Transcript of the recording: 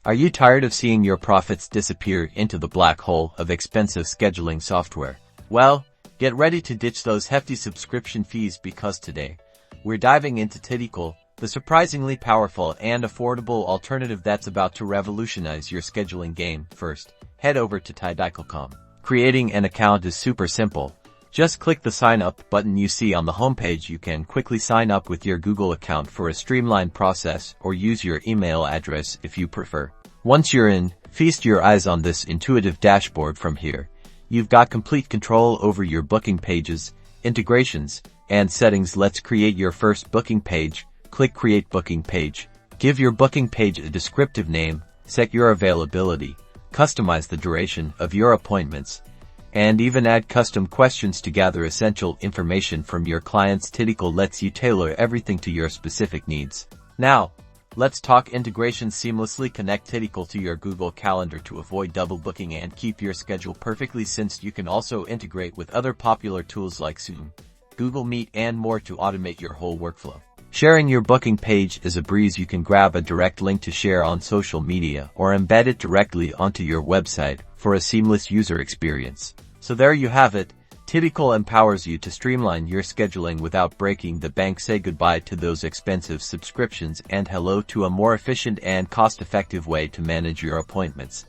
Are you tired of seeing your profits disappear into the black hole of expensive scheduling software? Well, get ready to ditch those hefty subscription fees because today, we're diving into Tidycal, the surprisingly powerful and affordable alternative that's about to revolutionize your scheduling game. First, head over to Tidycal.com. Creating an account is super simple. Just click the sign up button you see on the homepage. You can quickly sign up with your Google account for a streamlined process or use your email address if you prefer. Once you're in, feast your eyes on this intuitive dashboard. From here, you've got complete control over your booking pages, integrations, and settings. Let's create your first booking page. Click Create Booking Page. Give your booking page a descriptive name, set your availability, customize the duration of your appointments, and even add custom questions to gather essential information from your clients. Tidycal lets you tailor everything to your specific needs. Now, let's talk integration. Seamlessly connect Tidycal to your Google Calendar to avoid double booking and keep your schedule perfectly synced. You can also integrate with other popular tools like Zoom, Google Meet, and more to automate your whole workflow. Sharing your booking page is a breeze. You can grab a direct link to share on social media or embed it directly onto your website for a seamless user experience. So there you have it. Tidycal empowers you to streamline your scheduling without breaking the bank. Say goodbye to those expensive subscriptions and hello to a more efficient and cost-effective way to manage your appointments.